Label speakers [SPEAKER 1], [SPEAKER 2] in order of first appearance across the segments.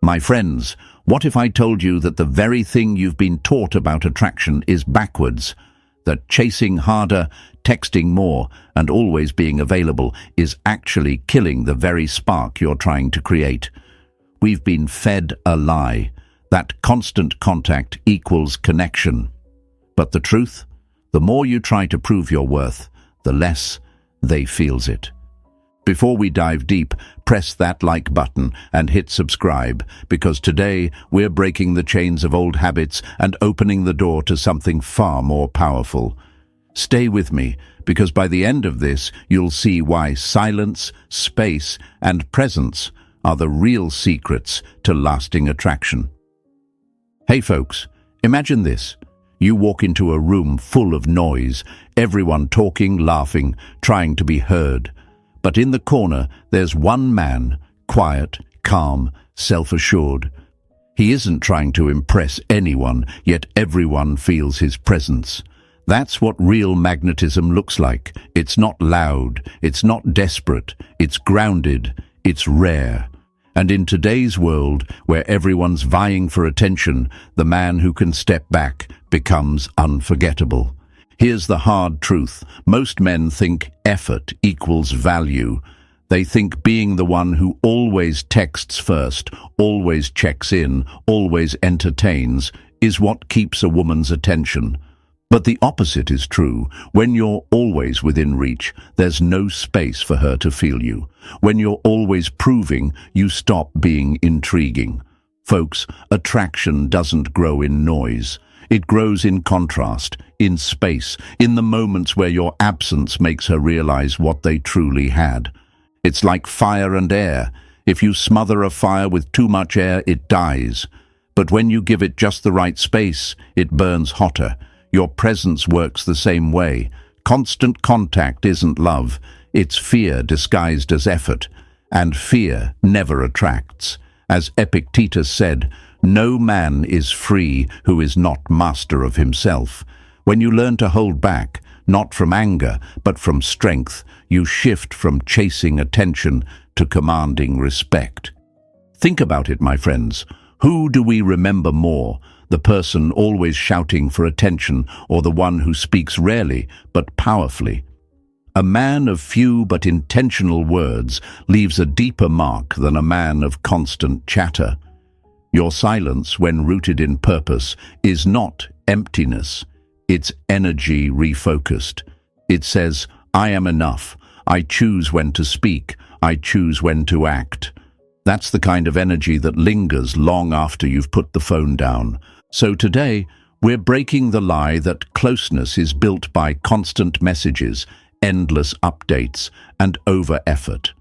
[SPEAKER 1] My friends, what if I told you that the very thing you've been taught about attraction is backwards? That chasing harder, texting more, and always being available is actually killing the very spark you're trying to create. We've been fed a lie, that constant contact equals connection. But the truth? The more you try to prove your worth, the less they feels it. Before we dive deep, press that like button and hit subscribe, because today we're breaking the chains of old habits and opening the door to something far more powerful. Stay with me, because by the end of this, you'll see why silence, space, and presence are the real secrets to lasting attraction. Hey folks, imagine this. You walk into a room full of noise, everyone talking, laughing, trying to be heard. But in the corner, there's one man, quiet, calm, self-assured. He isn't trying to impress anyone, yet everyone feels his presence. That's what real magnetism looks like. It's not loud, it's not desperate, it's grounded, it's rare. And in today's world, where everyone's vying for attention, the man who can step back becomes unforgettable. Here's the hard truth. Most men think effort equals value. They think being the one who always texts first, always checks in, always entertains, is what keeps a woman's attention. But the opposite is true. When you're always within reach, there's no space for her to feel you. When you're always proving, you stop being intriguing. Folks, attraction doesn't grow in noise. It grows in contrast, in space, in the moments where your absence makes her realize what they truly had. It's like fire and air. If you smother a fire with too much air, it dies. But when you give it just the right space, it burns hotter. Your presence works the same way. Constant contact isn't love. It's fear disguised as effort. And fear never attracts. As Epictetus said, no man is free who is not master of himself. When you learn to hold back, not from anger, but from strength, you shift from chasing attention to commanding respect. Think about it, my friends. Who do we remember more? The person always shouting for attention, or the one who speaks rarely but powerfully? A man of few but intentional words leaves a deeper mark than a man of constant chatter. Your silence, when rooted in purpose, is not emptiness. It's energy refocused. It says, I am enough. I choose when to speak. I choose when to act. That's the kind of energy that lingers long after you've put the phone down. So today, we're breaking the lie that closeness is built by constant messages, endless updates, and over-effort.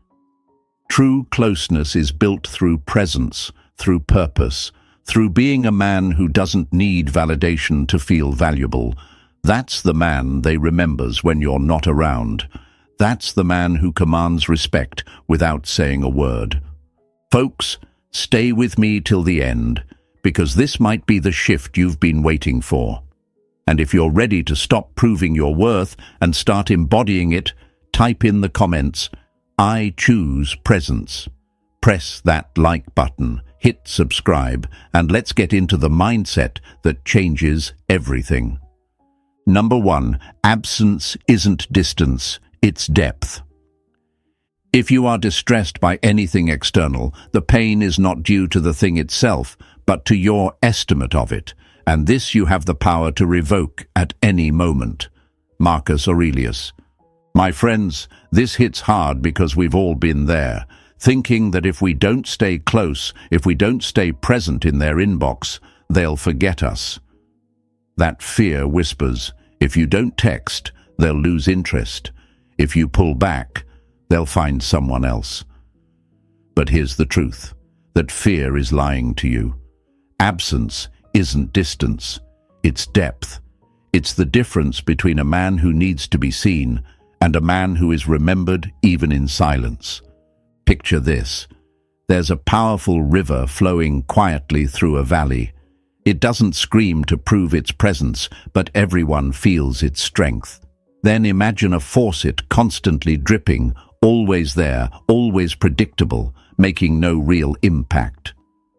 [SPEAKER 1] True closeness is built through presence, through purpose, through being a man who doesn't need validation to feel valuable. That's the man they remembers when you're not around. That's the man who commands respect without saying a word. Folks, stay with me till the end, because this might be the shift you've been waiting for. And if you're ready to stop proving your worth and start embodying it, type in the comments, I choose presence. Press that like button, hit subscribe, and let's get into the mindset that changes everything. Number 1, absence isn't distance, it's depth. If you are distressed by anything external, the pain is not due to the thing itself, but to your estimate of it, and this you have the power to revoke at any moment. Marcus Aurelius. My friends, this hits hard because we've all been there, thinking that if we don't stay close, if we don't stay present in their inbox, they'll forget us. That fear whispers, if you don't text, they'll lose interest. If you pull back, they'll find someone else. But here's the truth, that fear is lying to you. Absence isn't distance, it's depth. It's the difference between a man who needs to be seen and a man who is remembered even in silence. Picture this. There's a powerful river flowing quietly through a valley. It doesn't scream to prove its presence, but everyone feels its strength. Then imagine a faucet constantly dripping, always there, always predictable, making no real impact.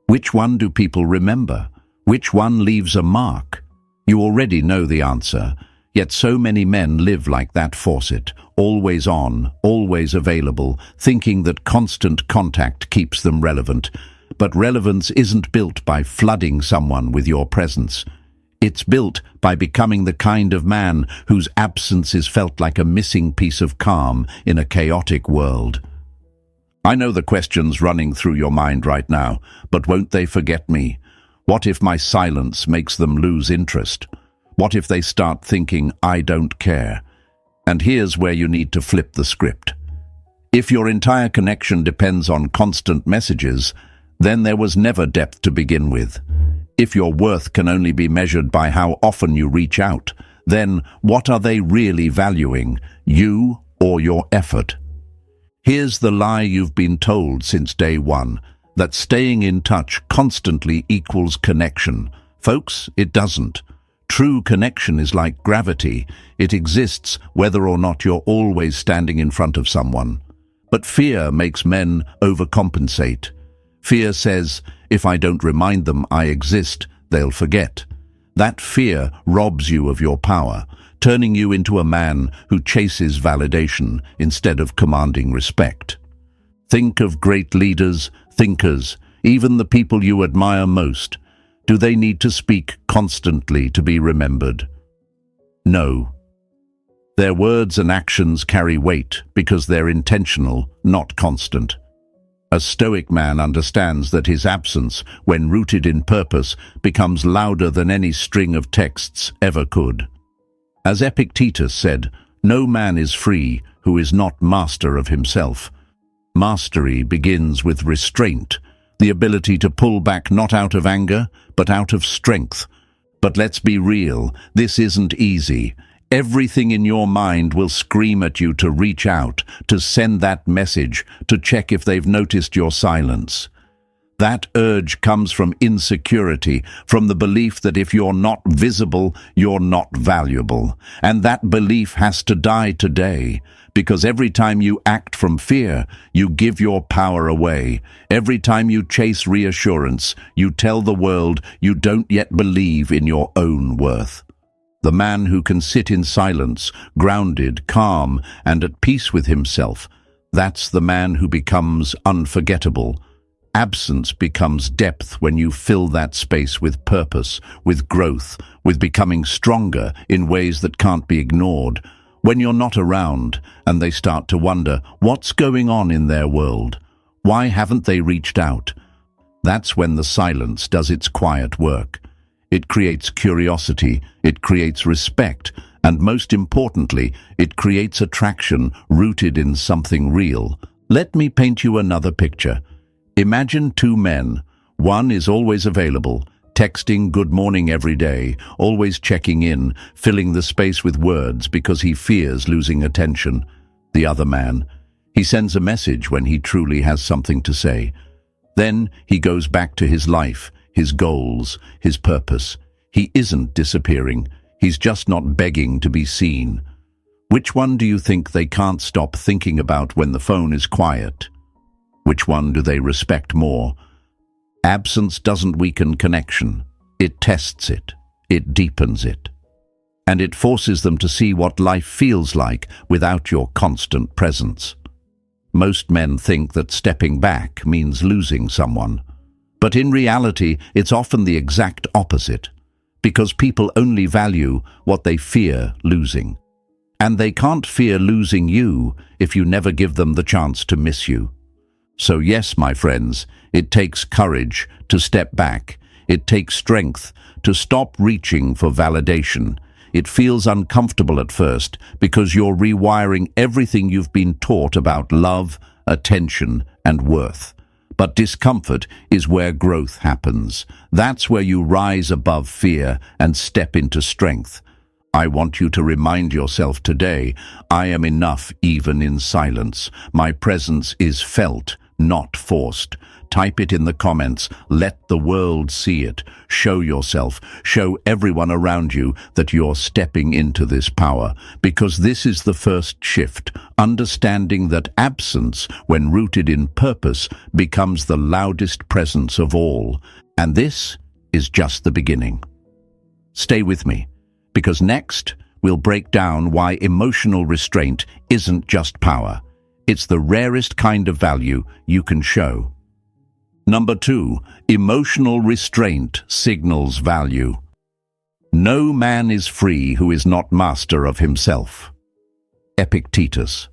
[SPEAKER 1] Which one do people remember? Which one leaves a mark? You already know the answer, yet so many men live like that faucet, always on, always available, thinking that constant contact keeps them relevant. But relevance isn't built by flooding someone with your presence. It's built by becoming the kind of man whose absence is felt like a missing piece of calm in a chaotic world. I know the questions running through your mind right now, but won't they forget me? What if my silence makes them lose interest? What if they start thinking, I don't care? And here's where you need to flip the script. If your entire connection depends on constant messages, then there was never depth to begin with. If your worth can only be measured by how often you reach out, then what are they really valuing, you or your effort? Here's the lie you've been told since day one, that staying in touch constantly equals connection. Folks, it doesn't. True connection is like gravity. It exists whether or not you're always standing in front of someone. But fear makes men overcompensate. Fear says, if I don't remind them I exist, they'll forget. That fear robs you of your power, turning you into a man who chases validation instead of commanding respect. Think of great leaders, thinkers, even the people you admire most. Do they need to speak constantly to be remembered? No. Their words and actions carry weight because they're intentional, not constant. A Stoic man understands that his absence, when rooted in purpose, becomes louder than any string of texts ever could. As Epictetus said, no man is free who is not master of himself. Mastery begins with restraint, the ability to pull back not out of anger, but out of strength. But let's be real, this isn't easy. Everything in your mind will scream at you to reach out, to send that message, to check if they've noticed your silence. That urge comes from insecurity, from the belief that if you're not visible, you're not valuable. And that belief has to die today, because every time you act from fear, you give your power away. Every time you chase reassurance, you tell the world you don't yet believe in your own worth. The man who can sit in silence, grounded, calm, and at peace with himself, that's the man who becomes unforgettable. Absence becomes depth when you fill that space with purpose, with growth, with becoming stronger in ways that can't be ignored. When you're not around and they start to wonder, what's going on in their world? Why haven't they reached out? That's when the silence does its quiet work. It creates curiosity, it creates respect, and most importantly, it creates attraction rooted in something real. Let me paint you another picture. Imagine two men. One is always available, texting good morning every day, always checking in, filling the space with words because he fears losing attention. The other man, he sends a message when he truly has something to say. Then he goes back to his life, his goals, his purpose. He isn't disappearing. He's just not begging to be seen. Which one do you think they can't stop thinking about when the phone is quiet? Which one do they respect more? Absence doesn't weaken connection. It tests it. It deepens it. And it forces them to see what life feels like without your constant presence. Most men think that stepping back means losing someone. But in reality, it's often the exact opposite, because people only value what they fear losing. And they can't fear losing you if you never give them the chance to miss you. So yes, my friends, it takes courage to step back. It takes strength to stop reaching for validation. It feels uncomfortable at first because you're rewiring everything you've been taught about love, attention, and worth. But discomfort is where growth happens. That's where you rise above fear and step into strength. I want you to remind yourself today, I am enough even in silence. My presence is felt, not forced. Type it in the comments. Let the world see it. Show yourself. Show everyone around you that you're stepping into this power. Because this is the first shift. Understanding that absence, when rooted in purpose, becomes the loudest presence of all. And this is just the beginning. Stay with me, because next we'll break down why emotional restraint isn't just power. It's the rarest kind of value you can show. Number 2, emotional restraint signals value. No man is free who is not master of himself. Epictetus.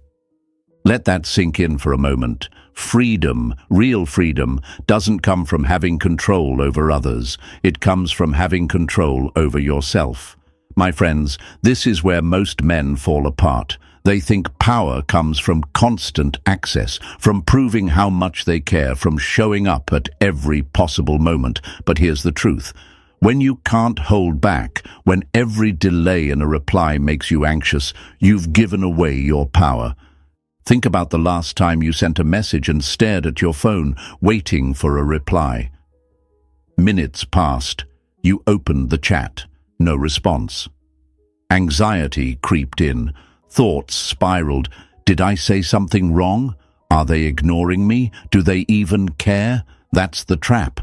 [SPEAKER 1] Let that sink in for a moment. Freedom, real freedom, doesn't come from having control over others. It comes from having control over yourself. My friends, this is where most men fall apart. They think power comes from constant access, from proving how much they care, from showing up at every possible moment. But here's the truth. When you can't hold back, when every delay in a reply makes you anxious, you've given away your power. Think about the last time you sent a message and stared at your phone, waiting for a reply. Minutes passed. You opened the chat. No response. Anxiety creeped in. Thoughts spiraled. Did I say something wrong? Are they ignoring me? Do they even care? That's the trap.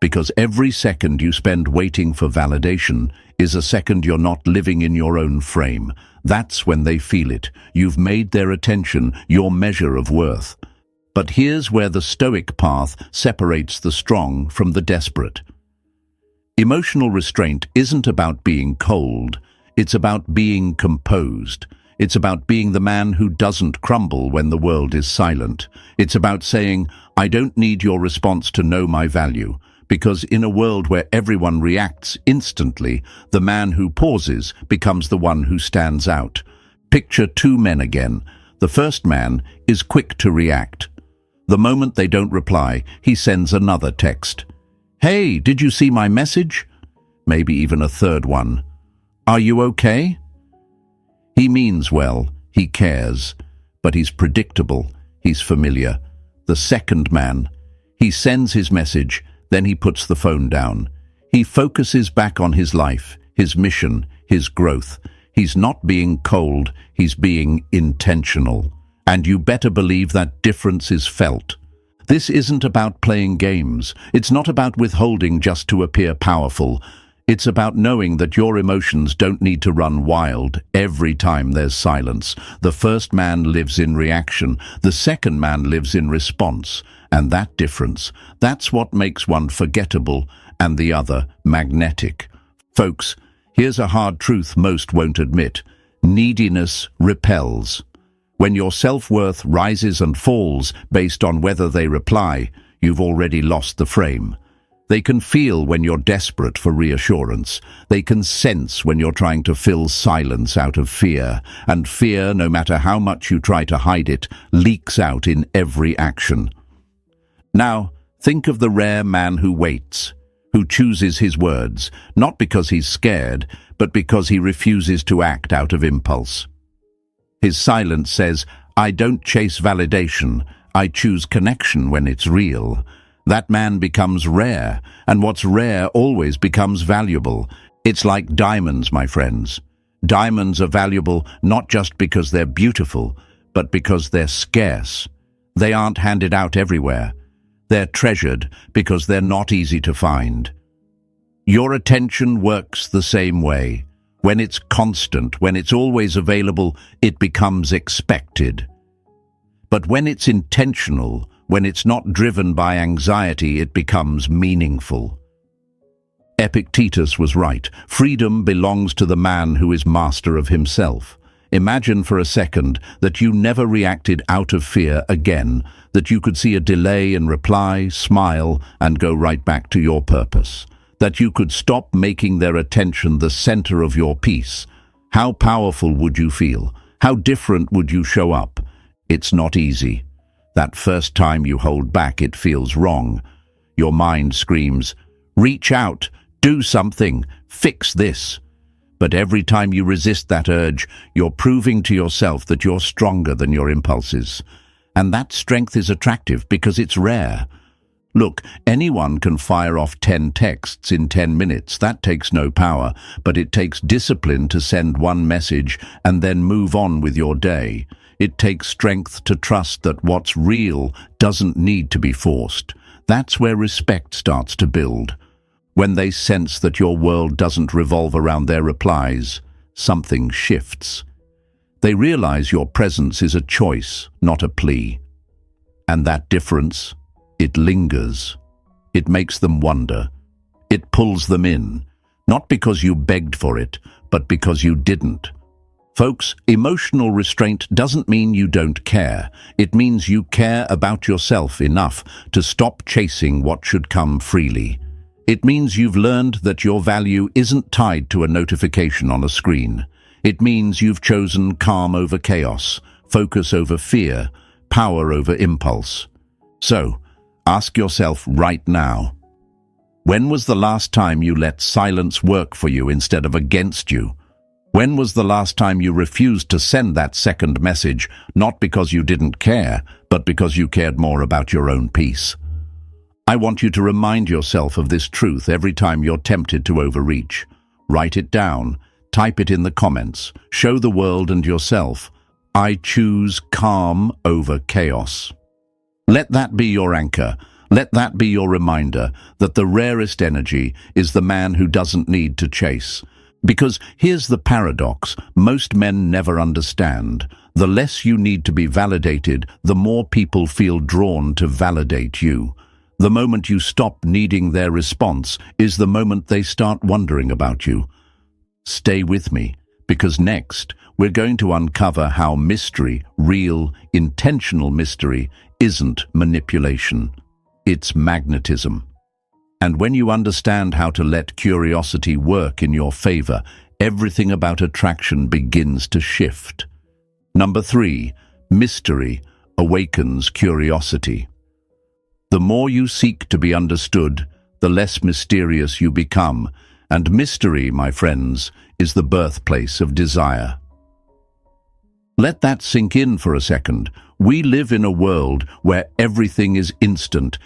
[SPEAKER 1] Because every second you spend waiting for validation is a second you're not living in your own frame. That's when they feel it. You've made their attention your measure of worth. But here's where the Stoic path separates the strong from the desperate. Emotional restraint isn't about being cold. It's about being composed. It's about being the man who doesn't crumble when the world is silent. It's about saying, I don't need your response to know my value. Because in a world where everyone reacts instantly, the man who pauses becomes the one who stands out. Picture two men again. The first man is quick to react. The moment they don't reply, he sends another text. Hey, did you see my message? Maybe even a third one. Are you okay? He means well, he cares, but he's predictable, he's familiar. The second man, he sends his message, then he puts the phone down. He focuses back on his life, his mission, his growth. He's not being cold, he's being intentional. And you better believe that difference is felt. This isn't about playing games. It's not about withholding just to appear powerful. It's about knowing that your emotions don't need to run wild every time there's silence. The first man lives in reaction. The second man lives in response. And that difference, that's what makes one forgettable and the other magnetic. Folks, here's a hard truth most won't admit. Neediness repels. When your self-worth rises and falls based on whether they reply, you've already lost the frame. They can feel when you're desperate for reassurance. They can sense when you're trying to fill silence out of fear. And fear, no matter how much you try to hide it, leaks out in every action. Now, think of the rare man who waits, who chooses his words, not because he's scared, but because he refuses to act out of impulse. His silence says, I don't chase validation, I choose connection when it's real. That man becomes rare, and what's rare always becomes valuable. It's like diamonds, my friends. Diamonds are valuable not just because they're beautiful, but because they're scarce. They aren't handed out everywhere. They're treasured because they're not easy to find. Your attention works the same way. When it's constant, when it's always available, it becomes expected. But when it's intentional, when it's not driven by anxiety, it becomes meaningful. Epictetus was right. Freedom belongs to the man who is master of himself. Imagine for a second that you never reacted out of fear again, that you could see a delay in reply, smile, and go right back to your purpose. That you could stop making their attention the center of your peace. How powerful would you feel? How different would you show up? It's not easy. That first time you hold back, it feels wrong. Your mind screams, reach out, do something, fix this. But every time you resist that urge, you're proving to yourself that you're stronger than your impulses. And that strength is attractive because it's rare. Look, anyone can fire off 10 texts in 10 minutes. That takes no power, but it takes discipline to send one message and then move on with your day. It takes strength to trust that what's real doesn't need to be forced. That's where respect starts to build. When they sense that your world doesn't revolve around their replies, something shifts. They realize your presence is a choice, not a plea. And that difference, it lingers. It makes them wonder. It pulls them in, not because you begged for it, but because you didn't. Folks, emotional restraint doesn't mean you don't care. It means you care about yourself enough to stop chasing what should come freely. It means you've learned that your value isn't tied to a notification on a screen. It means you've chosen calm over chaos, focus over fear, power over impulse. So, ask yourself right now, when was the last time you let silence work for you instead of against you? When was the last time you refused to send that second message, not because you didn't care, but because you cared more about your own peace? I want you to remind yourself of this truth every time you're tempted to overreach. Write it down, type it in the comments, show the world and yourself, I choose calm over chaos. Let that be your anchor. Let that be your reminder that the rarest energy is the man who doesn't need to chase. Because here's the paradox most men never understand. The less you need to be validated, the more people feel drawn to validate you. The moment you stop needing their response is the moment they start wondering about you. Stay with me, because next we're going to uncover how mystery, real, intentional mystery, isn't manipulation. It's magnetism. And when you understand how to let curiosity work in your favor, everything about attraction begins to shift. Number 3, mystery awakens curiosity. The more you seek to be understood, the less mysterious you become, and mystery, my friends, is the birthplace of desire. Let that sink in for a second. We live in a world where everything is instant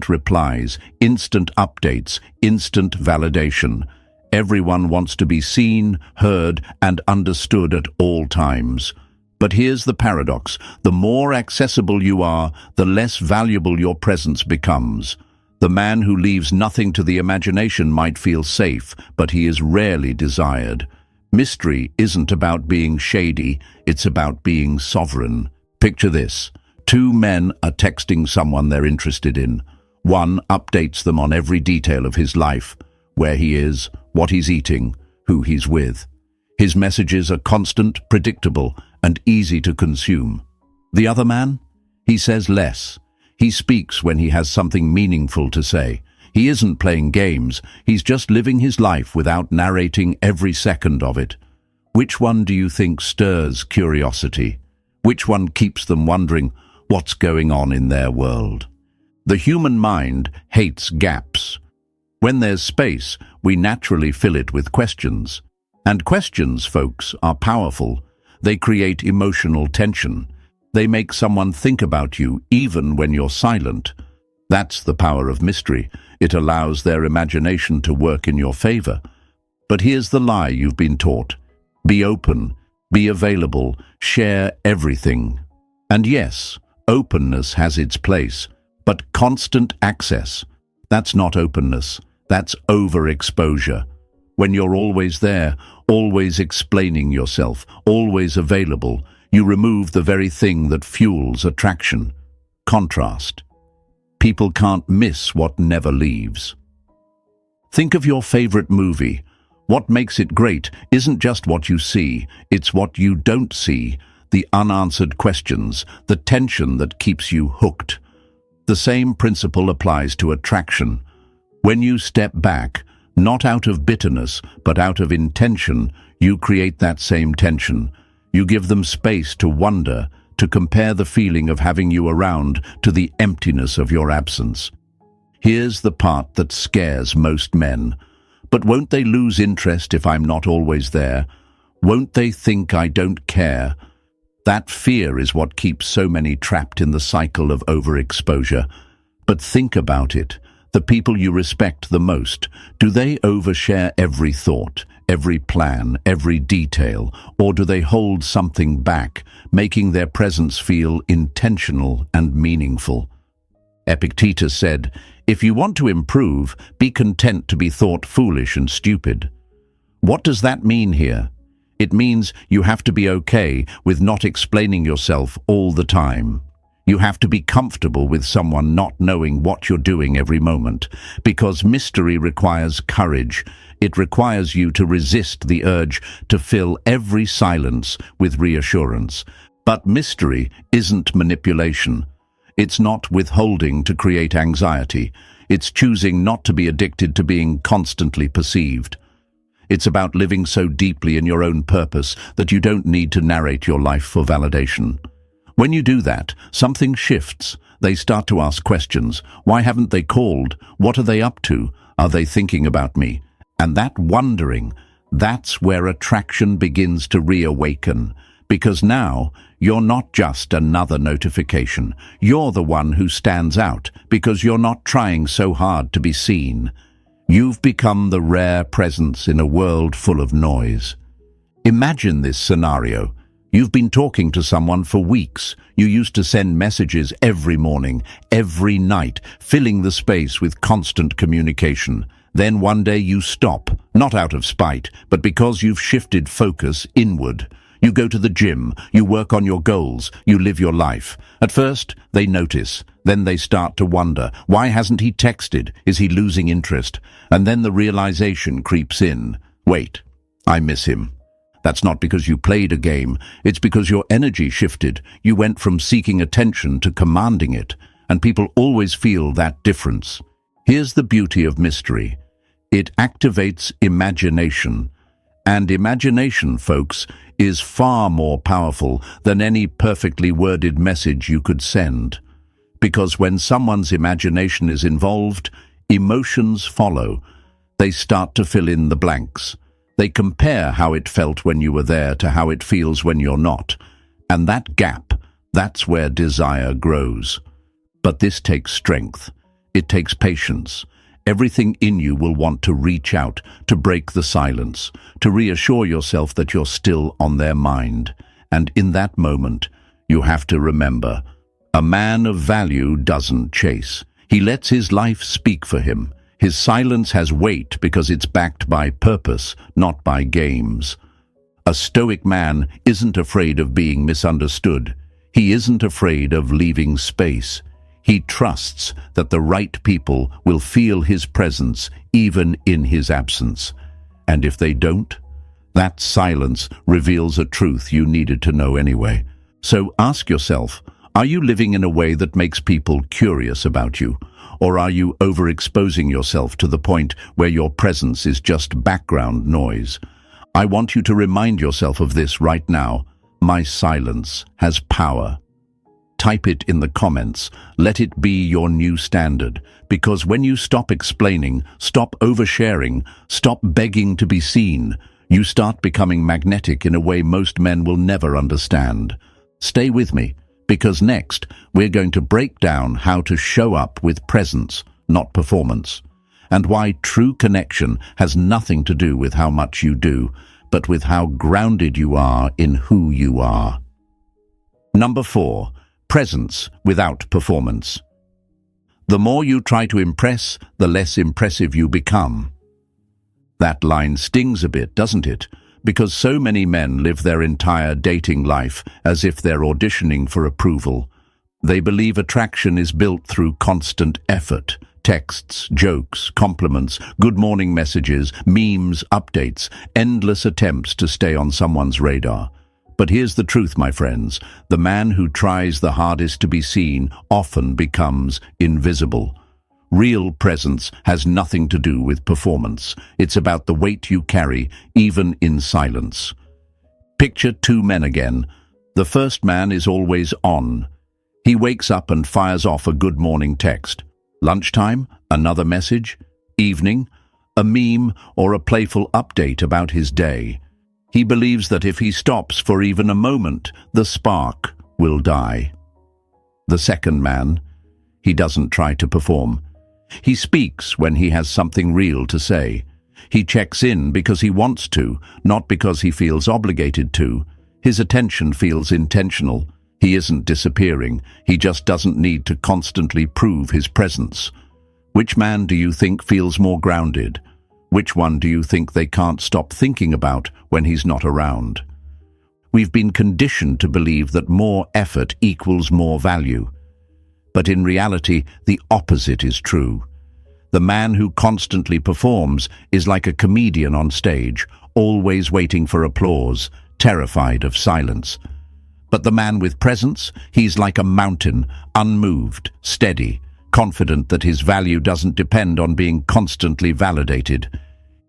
[SPEAKER 1] replies, instant updates, instant validation. Everyone wants to be seen, heard, and understood at all times. But here's the paradox. The more accessible you are, the less valuable your presence becomes. The man who leaves nothing to the imagination might feel safe, but he is rarely desired. Mystery isn't about being shady, it's about being sovereign. Picture this. 2 men are texting someone they're interested in. One updates them on every detail of his life, where he is, what he's eating, who he's with. His messages are constant, predictable, and easy to consume. The other man? He says less. He speaks when he has something meaningful to say. He isn't playing games, he's just living his life without narrating every second of it. Which one do you think stirs curiosity? Which one keeps them wondering what's going on in their world? The human mind hates gaps. When there's space, we naturally fill it with questions. And questions, folks, are powerful. They create emotional tension. They make someone think about you even when you're silent. That's the power of mystery. It allows their imagination to work in your favor. But here's the lie you've been taught. Be open, be available, share everything. And yes, openness has its place, but constant access, that's not openness, that's overexposure. When you're always there, always explaining yourself, always available, you remove the very thing that fuels attraction. Contrast. People can't miss what never leaves. Think of your favorite movie. What makes it great isn't just what you see, it's what you don't see, the unanswered questions, the tension that keeps you hooked. The same principle applies to attraction. When you step back, not out of bitterness, but out of intention, you create that same tension. You give them space to wonder, to compare the feeling of having you around to the emptiness of your absence. Here's the part that scares most men. But won't they lose interest if I'm not always there? Won't they think I don't care? That fear is what keeps so many trapped in the cycle of overexposure. But think about it. The people you respect the most, do they overshare every thought, every plan, every detail, or do they hold something back, making their presence feel intentional and meaningful? Epictetus said, "If you want to improve, be content to be thought foolish and stupid." What does that mean here? It means you have to be okay with not explaining yourself all the time. You have to be comfortable with someone not knowing what you're doing every moment, because mystery requires courage. It requires you to resist the urge to fill every silence with reassurance. But mystery isn't manipulation. It's not withholding to create anxiety. It's choosing not to be addicted to being constantly perceived. It's about living so deeply in your own purpose that you don't need to narrate your life for validation. When you do that, something shifts. They start to ask questions. Why haven't they called? What are they up to? Are they thinking about me? And that wondering, that's where attraction begins to reawaken. Because now, you're not just another notification. You're the one who stands out because you're not trying so hard to be seen. You've become the rare presence in a world full of noise. Imagine this scenario. You've been talking to someone for weeks. You used to send messages every morning, every night, filling the space with constant communication. Then one day you stop, not out of spite, but because you've shifted focus inward. You go to the gym, you work on your goals, you live your life. At first, they notice. Then they start to wonder, why hasn't he texted? Is he losing interest? And then the realization creeps in. Wait, I miss him. That's not because you played a game. It's because your energy shifted. You went from seeking attention to commanding it. And people always feel that difference. Here's the beauty of mystery. It activates imagination. And imagination, folks, is far more powerful than any perfectly worded message you could send. Because when someone's imagination is involved, emotions follow. They start to fill in the blanks. They compare how it felt when you were there to how it feels when you're not. And that gap, that's where desire grows. But this takes strength. It takes patience. Everything in you will want to reach out, to break the silence, to reassure yourself that you're still on their mind. And in that moment, you have to remember, a man of value doesn't chase. He lets his life speak for him. His silence has weight because it's backed by purpose, not by games. A Stoic man isn't afraid of being misunderstood. He isn't afraid of leaving space. He trusts that the right people will feel his presence even in his absence. And if they don't, that silence reveals a truth you needed to know anyway. So ask yourself, are you living in a way that makes people curious about you? Or are you overexposing yourself to the point where your presence is just background noise? I want you to remind yourself of this right now. My silence has power. Type it in the comments. Let it be your new standard. Because when you stop explaining, stop oversharing, stop begging to be seen, you start becoming magnetic in a way most men will never understand. Stay with me, because next we're going to break down how to show up with presence, not performance, and why true connection has nothing to do with how much you do, but with how grounded you are in who you are. Number 4. Presence without performance. The more you try to impress, the less impressive you become. That line stings a bit, doesn't it? Because so many men live their entire dating life as if they're auditioning for approval. They believe attraction is built through constant effort. Texts, jokes, compliments, good morning messages, memes, updates, endless attempts to stay on someone's radar. But here's the truth, my friends. The man who tries the hardest to be seen often becomes invisible. Real presence has nothing to do with performance. It's about the weight you carry, even in silence. Picture two men again. The first man is always on. He wakes up and fires off a good morning text. Lunchtime, another message. Evening, a meme or a playful update about his day. He believes that if he stops for even a moment, the spark will die. The second man, He doesn't try to perform. He speaks when he has something real to say. He checks in because he wants to, not because he feels obligated to. His attention feels intentional. He isn't disappearing. He just doesn't need to constantly prove his presence. Which man do you think feels more grounded? Which one do you think they can't stop thinking about when he's not around? We've been conditioned to believe that more effort equals more value. But in reality, the opposite is true. The man who constantly performs is like a comedian on stage, always waiting for applause, terrified of silence. But the man with presence, he's like a mountain, unmoved, steady, confident that his value doesn't depend on being constantly validated.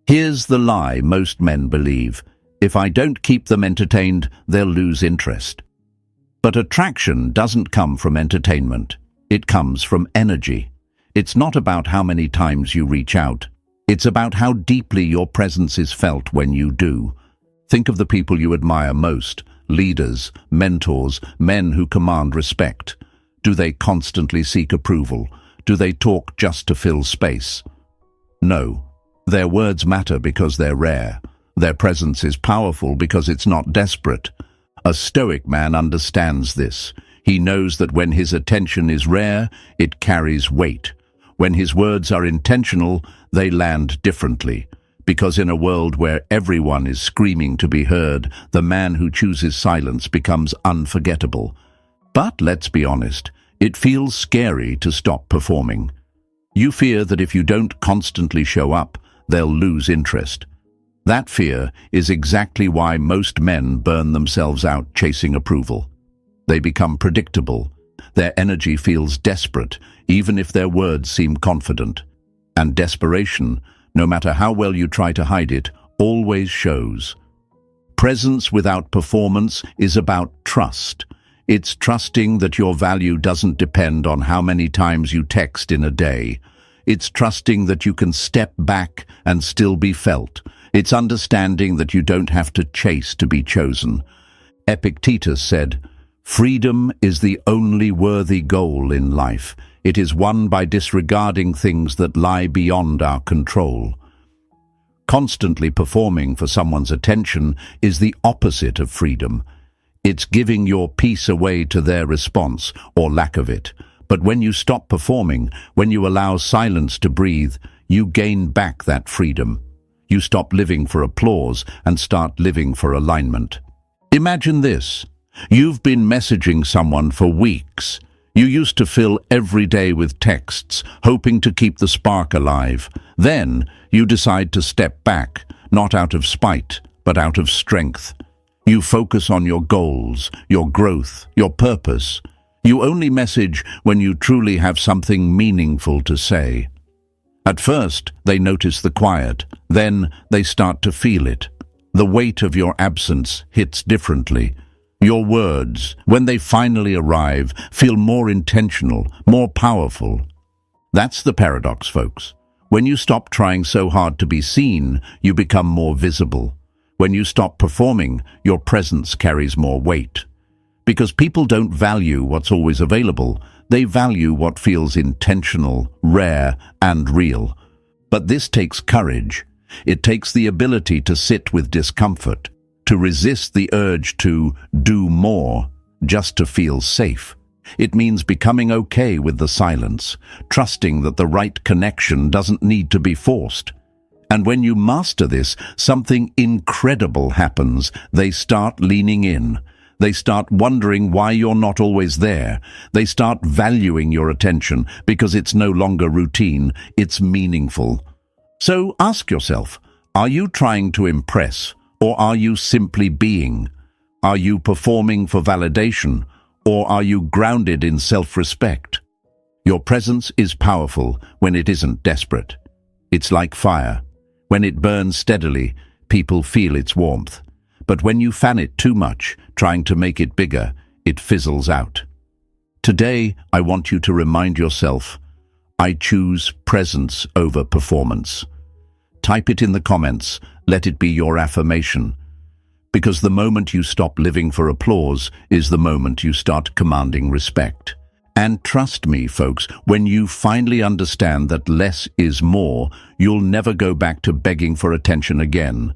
[SPEAKER 1] Here's the lie most men believe. If I don't keep them entertained, they'll lose interest. But attraction doesn't come from entertainment. It comes from energy. It's not about how many times you reach out. It's about how deeply your presence is felt when you do. Think of the people you admire most, leaders, mentors, men who command respect. Do they constantly seek approval? Do they talk just to fill space? No. Their words matter because they're rare. Their presence is powerful because it's not desperate. A Stoic man understands this. He knows that when his attention is rare, it carries weight. When his words are intentional, they land differently. Because in a world where everyone is screaming to be heard, the man who chooses silence becomes unforgettable. But let's be honest, it feels scary to stop performing. You fear that if you don't constantly show up, they'll lose interest. That fear is exactly why most men burn themselves out chasing approval. They become predictable. Their energy feels desperate, even if their words seem confident. And desperation, no matter how well you try to hide it, always shows. Presence without performance is about trust. It's trusting that your value doesn't depend on how many times you text in a day. It's trusting that you can step back and still be felt. It's understanding that you don't have to chase to be chosen. Epictetus said, "Freedom is the only worthy goal in life. It is won by disregarding things that lie beyond our control." Constantly performing for someone's attention is the opposite of freedom. It's giving your peace away to their response, or lack of it. But when you stop performing, when you allow silence to breathe, you gain back that freedom. You stop living for applause and start living for alignment. Imagine this. You've been messaging someone for weeks. You used to fill every day with texts, hoping to keep the spark alive. Then you decide to step back, not out of spite, but out of strength. You focus on your goals, your growth, your purpose. You only message when you truly have something meaningful to say. At first, they notice the quiet. Then they start to feel it. The weight of your absence hits differently. Your words, when they finally arrive, feel more intentional, more powerful. That's the paradox, folks. When you stop trying so hard to be seen, you become more visible. When you stop performing, your presence carries more weight. Because people don't value what's always available, they value what feels intentional, rare, and real. But this takes courage. It takes the ability to sit with discomfort, to resist the urge to do more just to feel safe. It means becoming okay with the silence, trusting that the right connection doesn't need to be forced. And when you master this, something incredible happens. They start leaning in. They start wondering why you're not always there. They start valuing your attention because it's no longer routine, it's meaningful. So ask yourself, are you trying to impress? Or are you simply being? Are you performing for validation? Or are you grounded in self-respect? Your presence is powerful when it isn't desperate. It's like fire. When it burns steadily, people feel its warmth. But when you fan it too much, trying to make it bigger, it fizzles out. Today, I want you to remind yourself, I choose presence over performance. Type it in the comments. Let it be your affirmation. Because the moment you stop living for applause is the moment you start commanding respect. And trust me, folks, when you finally understand that less is more, you'll never go back to begging for attention again.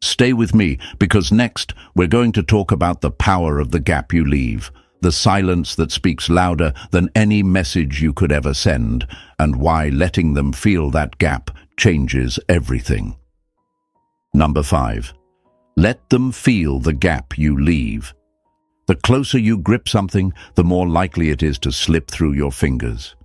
[SPEAKER 1] Stay with me, because next we're going to talk about the power of the gap you leave, the silence that speaks louder than any message you could ever send, and why letting them feel that gap changes everything. Number 5. Let them feel the gap you leave. The closer you grip something, the more likely it is to slip through your fingers.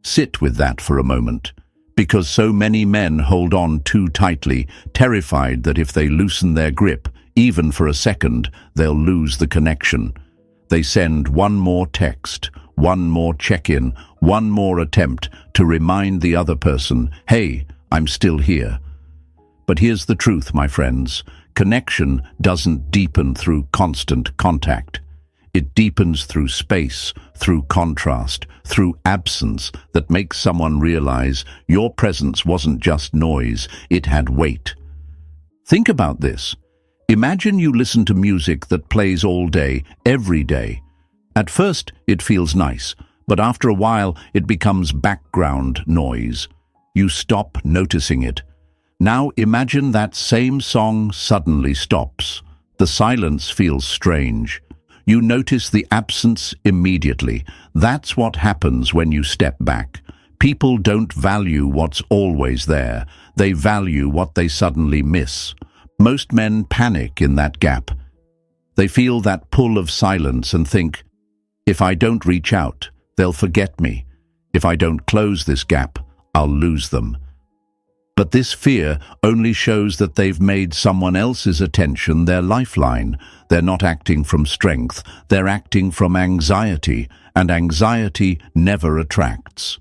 [SPEAKER 1] Sit with that for a moment, because so many men hold on too tightly, terrified that if they loosen their grip, even for a second, they'll lose the connection. They send one more text, one more check-in, one more attempt to remind the other person, hey, I'm still here. But here's the truth, my friends. Connection doesn't deepen through constant contact. It deepens through space, through contrast, through absence that makes someone realize your presence wasn't just noise, it had weight. Think about this. Imagine you listen to music that plays all day, every day. At first, it feels nice, but after a while, it becomes background noise. You stop noticing it. Now imagine that same song suddenly stops. The silence feels strange. You notice the absence immediately. That's what happens when you step back. People don't value what's always there. They value what they suddenly miss. Most men panic in that gap. They feel that pull of silence and think, if I don't reach out, they'll forget me. If I don't close this gap, I'll lose them. But this fear only shows that they've made someone else's attention their lifeline. They're not acting from strength, they're acting from anxiety, and anxiety never attracts.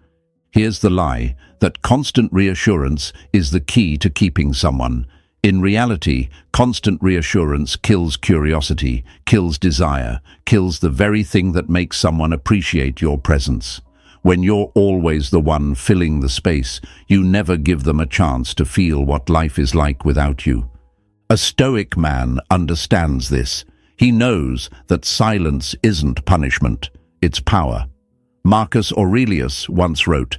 [SPEAKER 1] Here's the lie, that constant reassurance is the key to keeping someone. In reality, constant reassurance kills curiosity, kills desire, kills the very thing that makes someone appreciate your presence. When you're always the one filling the space, you never give them a chance to feel what life is like without you. A Stoic man understands this. He knows that silence isn't punishment, it's power. Marcus Aurelius once wrote,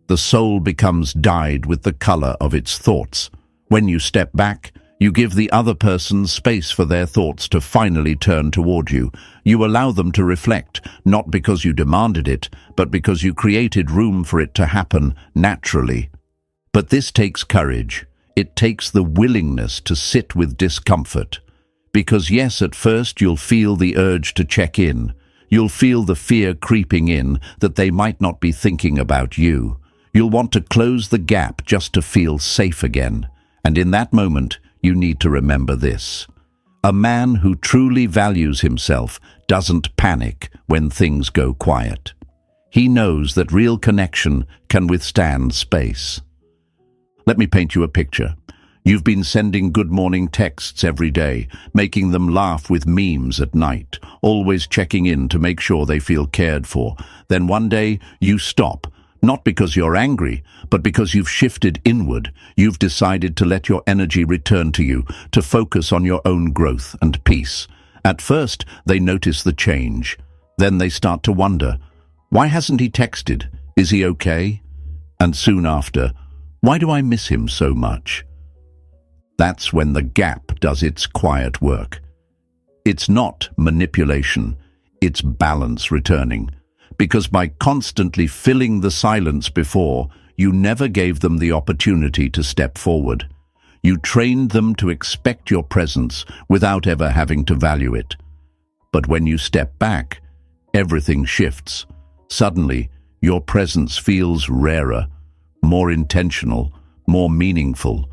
[SPEAKER 1] "The soul becomes dyed with the color of its thoughts." When you step back, you give the other person space for their thoughts to finally turn toward you. You allow them to reflect, not because you demanded it, but because you created room for it to happen naturally. But this takes courage. It takes the willingness to sit with discomfort. Because yes, at first you'll feel the urge to check in. You'll feel the fear creeping in that they might not be thinking about you. You'll want to close the gap just to feel safe again. And in that moment, you need to remember this. A man who truly values himself doesn't panic when things go quiet. He knows that real connection can withstand space. Let me paint you a picture. You've been sending good morning texts every day, making them laugh with memes at night, always checking in to make sure they feel cared for. Then one day, you stop. Not because you're angry, but because you've shifted inward. You've decided to let your energy return to you, to focus on your own growth and peace. At first, they notice the change. Then they start to wonder, why hasn't he texted? Is he okay? And soon after, why do I miss him so much? That's when the gap does its quiet work. It's not manipulation, it's balance returning. Because by constantly filling the silence before, you never gave them the opportunity to step forward. You trained them to expect your presence without ever having to value it. But when you step back, everything shifts. Suddenly, your presence feels rarer, more intentional, more meaningful.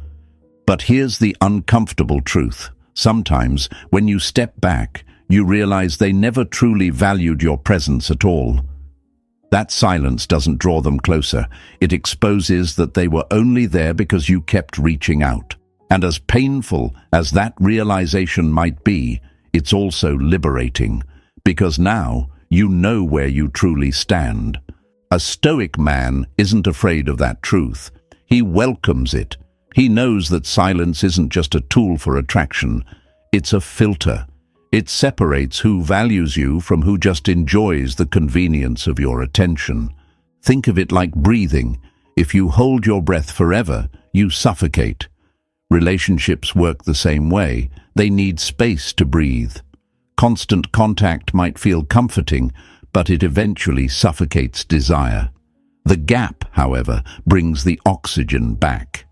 [SPEAKER 1] But here's the uncomfortable truth. Sometimes, when you step back, you realize they never truly valued your presence at all. That silence doesn't draw them closer. It exposes that they were only there because you kept reaching out. And as painful as that realization might be, it's also liberating, because now you know where you truly stand. A Stoic man isn't afraid of that truth. He welcomes it. He knows that silence isn't just a tool for attraction. It's a filter. It separates who values you from who just enjoys the convenience of your attention. Think of it like breathing. If you hold your breath forever, you suffocate. Relationships work the same way. They need space to breathe. Constant contact might feel comforting, but it eventually suffocates desire. The gap, however, brings the oxygen back.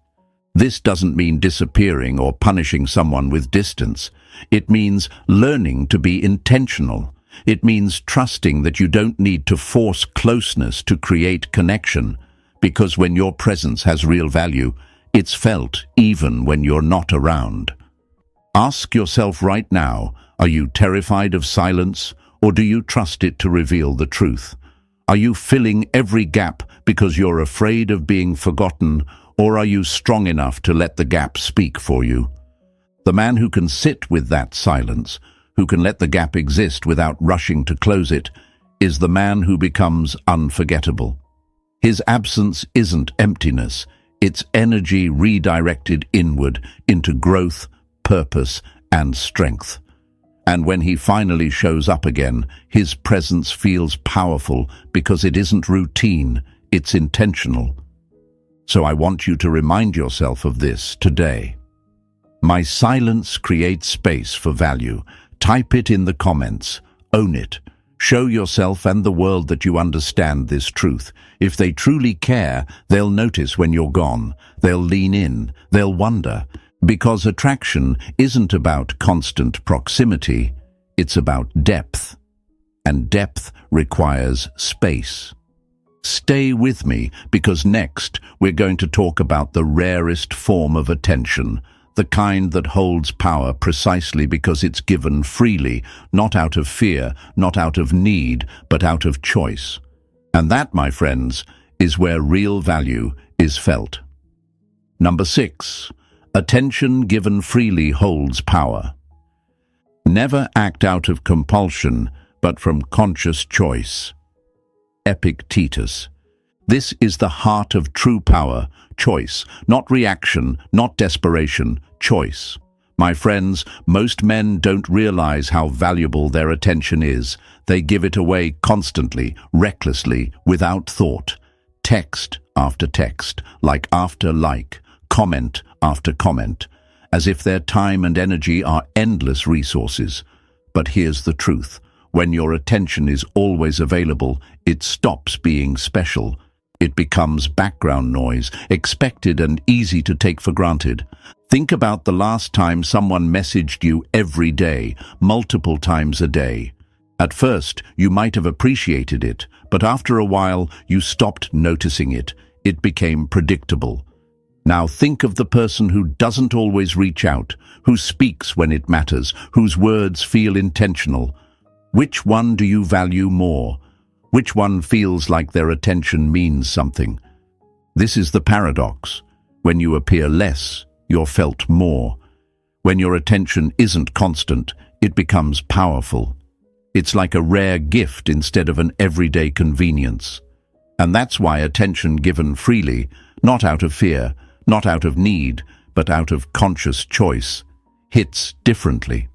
[SPEAKER 1] This doesn't mean disappearing or punishing someone with distance. It means learning to be intentional. It means trusting that you don't need to force closeness to create connection, because when your presence has real value, it's felt even when you're not around. Ask yourself right now, are you terrified of silence, or do you trust it to reveal the truth? Are you filling every gap because you're afraid of being forgotten, or are you strong enough to let the gap speak for you? The man who can sit with that silence, who can let the gap exist without rushing to close it, is the man who becomes unforgettable. His absence isn't emptiness, it's energy redirected inward into growth, purpose, and strength. And when he finally shows up again, his presence feels powerful because it isn't routine, it's intentional. So I want you to remind yourself of this today. My silence creates space for value. Type it in the comments. Own it. Show yourself and the world that you understand this truth. If they truly care, they'll notice when you're gone. They'll lean in. They'll wonder. Because attraction isn't about constant proximity, it's about depth. And depth requires space. Stay with me, because next we're going to talk about the rarest form of attention, the kind that holds power precisely because it's given freely, not out of fear, not out of need, but out of choice. And that, my friends, is where real value is felt. Number 6. Attention given freely holds power. Never act out of compulsion, but from conscious choice. Epictetus. This is the heart of true power, choice, not reaction, not desperation, choice. My friends, most men don't realize how valuable their attention is. They give it away constantly, recklessly, without thought. Text after text, like after like, comment after comment, as if their time and energy are endless resources. But here's the truth. When your attention is always available, it stops being special. It becomes background noise, expected and easy to take for granted. Think about the last time someone messaged you every day, multiple times a day. At first, you might have appreciated it, but after a while, you stopped noticing it. It became predictable. Now think of the person who doesn't always reach out, who speaks when it matters, whose words feel intentional. Which one do you value more? Which one feels like their attention means something? This is the paradox. When you appear less, you're felt more. When your attention isn't constant, it becomes powerful. It's like a rare gift instead of an everyday convenience. And that's why attention given freely, not out of fear, not out of need, but out of conscious choice, hits differently.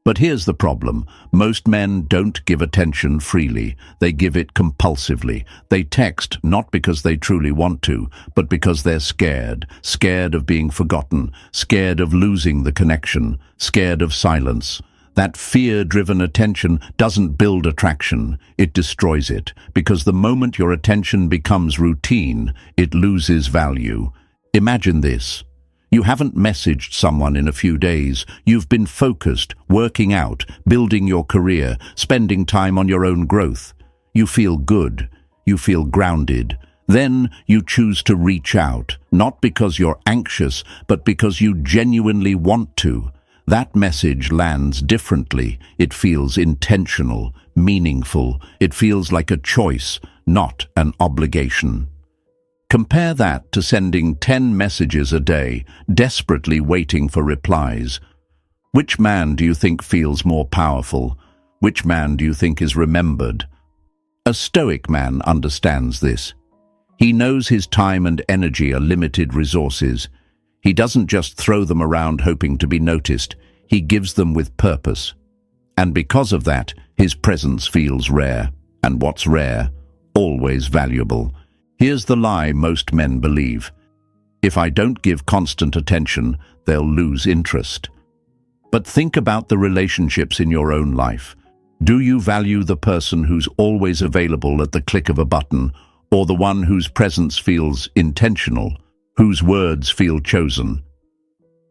[SPEAKER 1] But here's the problem. Most men don't give attention freely. They give it compulsively. They text not because they truly want to, but because they're scared. Scared of being forgotten. Scared of losing the connection. Scared of silence. That fear-driven attention doesn't build attraction. It destroys it. Because the moment your attention becomes routine, it loses value. Imagine this. You haven't messaged someone in a few days. You've been focused, working out, building your career, spending time on your own growth. You feel good. You feel grounded. Then you choose to reach out, not because you're anxious, but because you genuinely want to. That message lands differently. It feels intentional, meaningful. It feels like a choice, not an obligation. Compare that to sending 10 messages a day, desperately waiting for replies. Which man do you think feels more powerful? Which man do you think is remembered? A Stoic man understands this. He knows his time and energy are limited resources. He doesn't just throw them around hoping to be noticed. he gives them with purpose. And because of that, his presence feels rare. And what's rare, always valuable. Here's the lie most men believe. If I don't give constant attention, they'll lose interest. But think about the relationships in your own life. Do you value the person who's always available at the click of a button, or the one whose presence feels intentional, whose words feel chosen?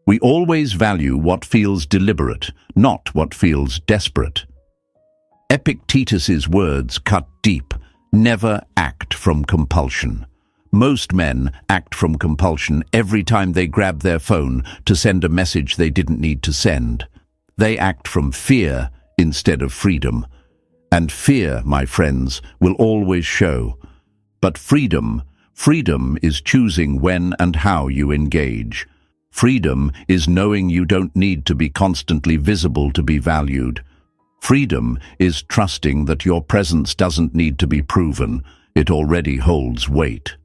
[SPEAKER 1] We always value what feels deliberate, not what feels desperate. Epictetus's words cut deep. Never act from compulsion. Most men act from compulsion every time they grab their phone to send a message they didn't need to send. They act from fear instead of freedom. And fear, my friends, will always show. But freedom is choosing when and how you engage. Freedom is knowing you don't need to be constantly visible to be valued. Freedom is trusting that your presence doesn't need to be proven. It already holds weight.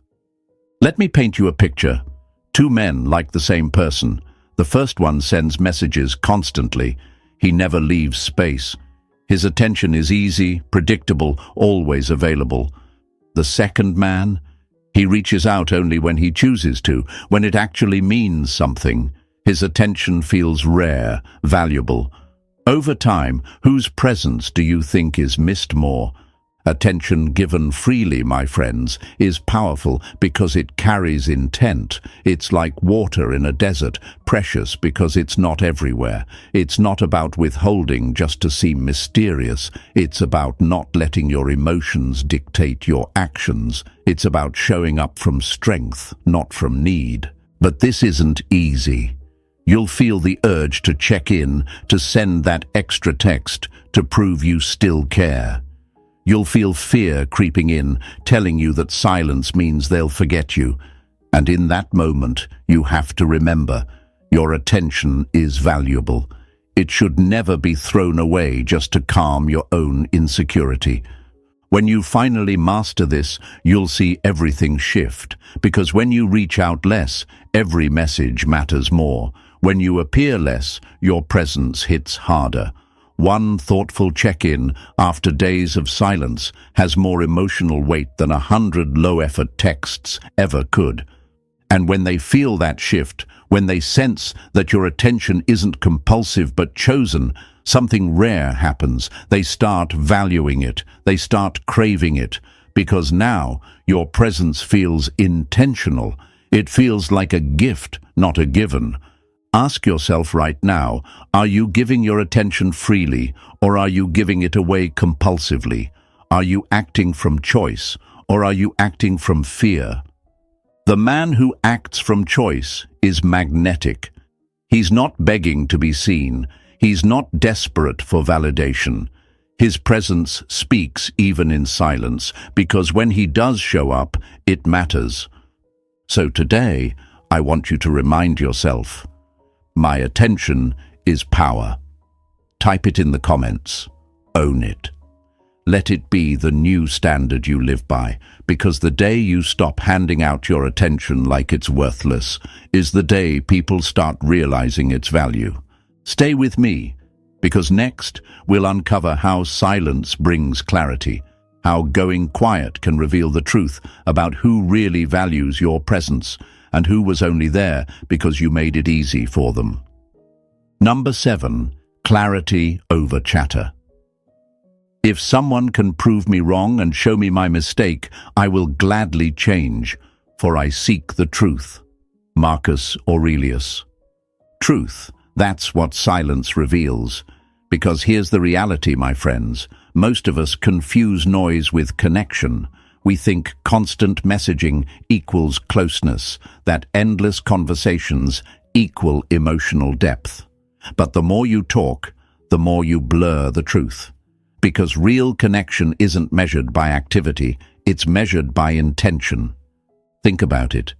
[SPEAKER 1] Let me paint you a picture. Two men like the same person. The first one sends messages constantly. He never leaves space. His attention is easy, predictable, always available. The second man, he reaches out only when he chooses to, when it actually means something. His attention feels rare, valuable. Over time, whose presence do you think is missed more? Attention given freely, my friends, is powerful because it carries intent. It's like water in a desert, precious because it's not everywhere. It's not about withholding just to seem mysterious. It's about not letting your emotions dictate your actions. It's about showing up from strength, not from need. But this isn't easy. You'll feel the urge to check in, to send that extra text, to prove you still care. You'll feel fear creeping in, telling you that silence means they'll forget you. And in that moment, you have to remember, your attention is valuable. It should never be thrown away just to calm your own insecurity. When you finally master this, you'll see everything shift, because when you reach out less, every message matters more. When you appear less, your presence hits harder. One thoughtful check-in after days of silence has more emotional weight than 100 low-effort texts ever could. And when they feel that shift, when they sense that your attention isn't compulsive but chosen, something rare happens. They start valuing it. They start craving it. Because now your presence feels intentional. It feels like a gift, not a given. Ask yourself right now, are you giving your attention freely, or are you giving it away compulsively? Are you acting from choice, or are you acting from fear? The man who acts from choice is magnetic. He's not begging to be seen. He's not desperate for validation. His presence speaks even in silence, because when he does show up, it matters. So today, I want you to remind yourself, my attention is power. Type it in the comments. Own it. Let it be the new standard you live by, because the day you stop handing out your attention like it's worthless is the day people start realizing its value. Stay with me, because next we'll uncover how silence brings clarity, how going quiet can reveal the truth about who really values your presence, and who was only there because you made it easy for them. Number 7, clarity over chatter. If someone can prove me wrong and show me my mistake, I will gladly change, for I seek the truth. Marcus Aurelius. Truth, that's what silence reveals. Because here's the reality, my friends. Most of us confuse noise with connection. We think constant messaging equals closeness, that endless conversations equal emotional depth. But the more you talk, the more you blur the truth. Because real connection isn't measured by activity, it's measured by intention. Think about it.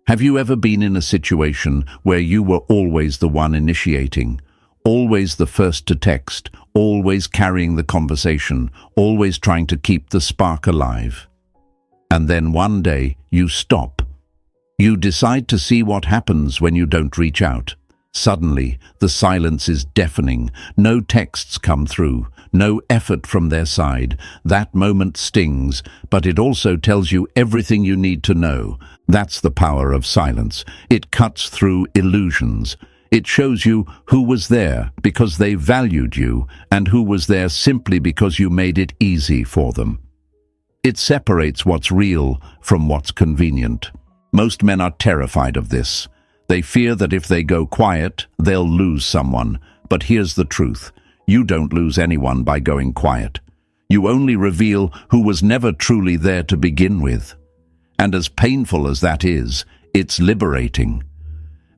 [SPEAKER 1] Have you ever been in a situation where you were always the one initiating, always the first to text, always carrying the conversation, always trying to keep the spark alive? And then one day, you stop. You decide to see what happens when you don't reach out. Suddenly, the silence is deafening. No texts come through, no effort from their side. That moment stings, but it also tells you everything you need to know. That's the power of silence. It cuts through illusions. It shows you who was there because they valued you and who was there simply because you made it easy for them. It separates what's real from what's convenient. Most men are terrified of this. They fear that if they go quiet, they'll lose someone. But here's the truth. You don't lose anyone by going quiet. You only reveal who was never truly there to begin with. And as painful as that is, it's liberating.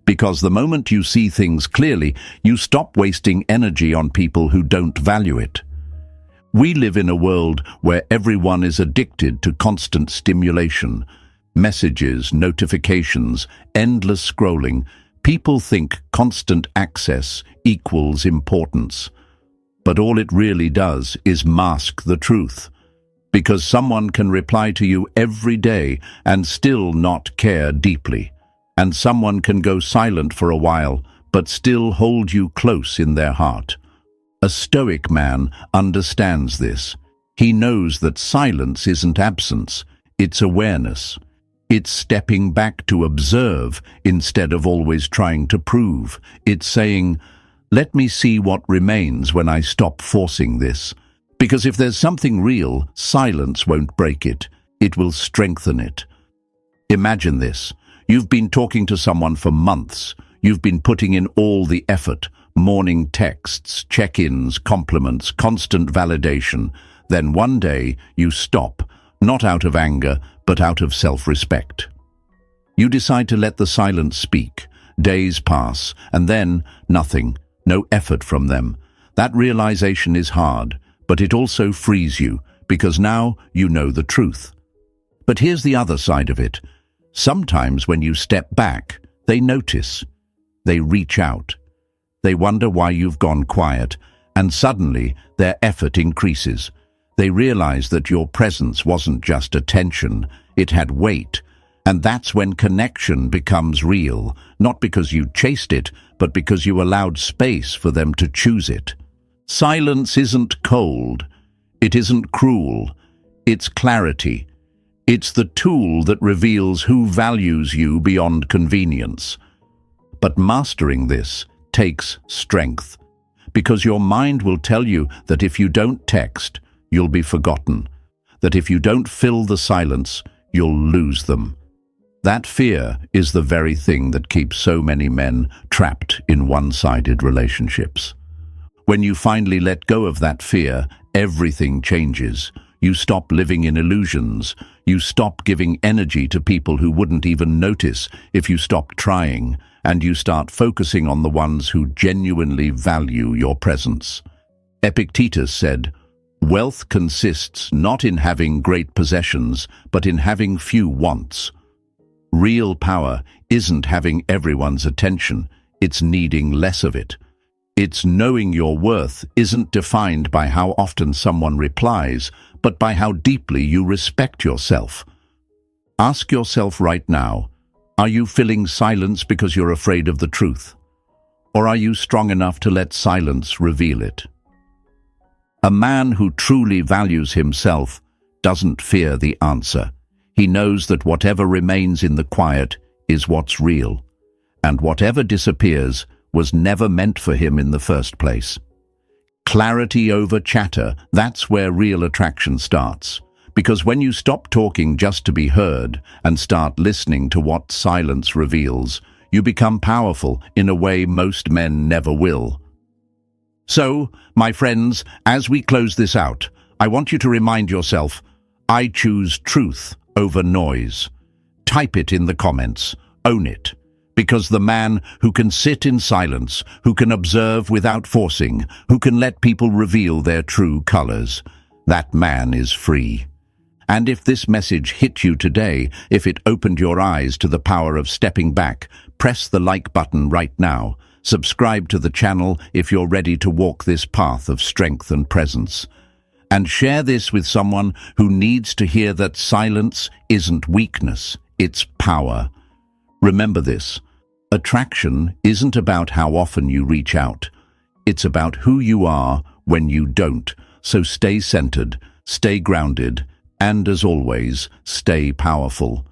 [SPEAKER 1] Because the moment you see things clearly, you stop wasting energy on people who don't value it. We live in a world where everyone is addicted to constant stimulation. Messages, notifications, endless scrolling. People think constant access equals importance. But all it really does is mask the truth. Because someone can reply to you every day and still not care deeply. And someone can go silent for a while, but still hold you close in their heart. A Stoic man understands this. He knows that silence isn't absence, it's awareness. It's stepping back to observe instead of always trying to prove. It's saying, let me see what remains when I stop forcing this. Because if there's something real, silence won't break it. It will strengthen it. Imagine this. You've been talking to someone for months. You've been putting in all the effort, morning texts, check-ins, compliments, constant validation. Then one day you stop, not out of anger, but out of self-respect. You decide to let the silence speak. Days pass, and then nothing, no effort from them. That realization is hard, but it also frees you, because now you know the truth. But here's the other side of it. Sometimes when you step back, they notice. They reach out. They wonder why you've gone quiet, and suddenly their effort increases. They realize that your presence wasn't just attention, it had weight. And that's when connection becomes real, not because you chased it, but because you allowed space for them to choose it. Silence isn't cold. It isn't cruel. It's clarity. It's the tool that reveals who values you beyond convenience. But mastering this takes strength, because your mind will tell you that if you don't text, you'll be forgotten, that if you don't fill the silence, you'll lose them. That fear is the very thing that keeps so many men trapped in one-sided relationships. When you finally let go of that fear, everything changes. You stop living in illusions. You stop giving energy to people who wouldn't even notice if you stopped trying, and you start focusing on the ones who genuinely value your presence. Epictetus said, "Wealth consists not in having great possessions, but in having few wants." Real power isn't having everyone's attention, it's needing less of it. It's knowing your worth isn't defined by how often someone replies, but by how deeply you respect yourself. Ask yourself right now, are you filling silence because you're afraid of the truth? Or are you strong enough to let silence reveal it? A man who truly values himself doesn't fear the answer. He knows that whatever remains in the quiet is what's real, and whatever disappears was never meant for him in the first place. Clarity over chatter, that's where real attraction starts. Because when you stop talking just to be heard and start listening to what silence reveals, you become powerful in a way most men never will. So, my friends, as we close this out, I want you to remind yourself, I choose truth over noise. Type it in the comments. Own it. Because the man who can sit in silence, who can observe without forcing, who can let people reveal their true colors, that man is free. And if this message hit you today, if it opened your eyes to the power of stepping back, press the like button right now. Subscribe to the channel if you're ready to walk this path of strength and presence. And share this with someone who needs to hear that silence isn't weakness, it's power. Remember this, Attraction isn't about how often you reach out. It's about who you are when you don't. So stay centered, stay grounded, and as always, stay powerful.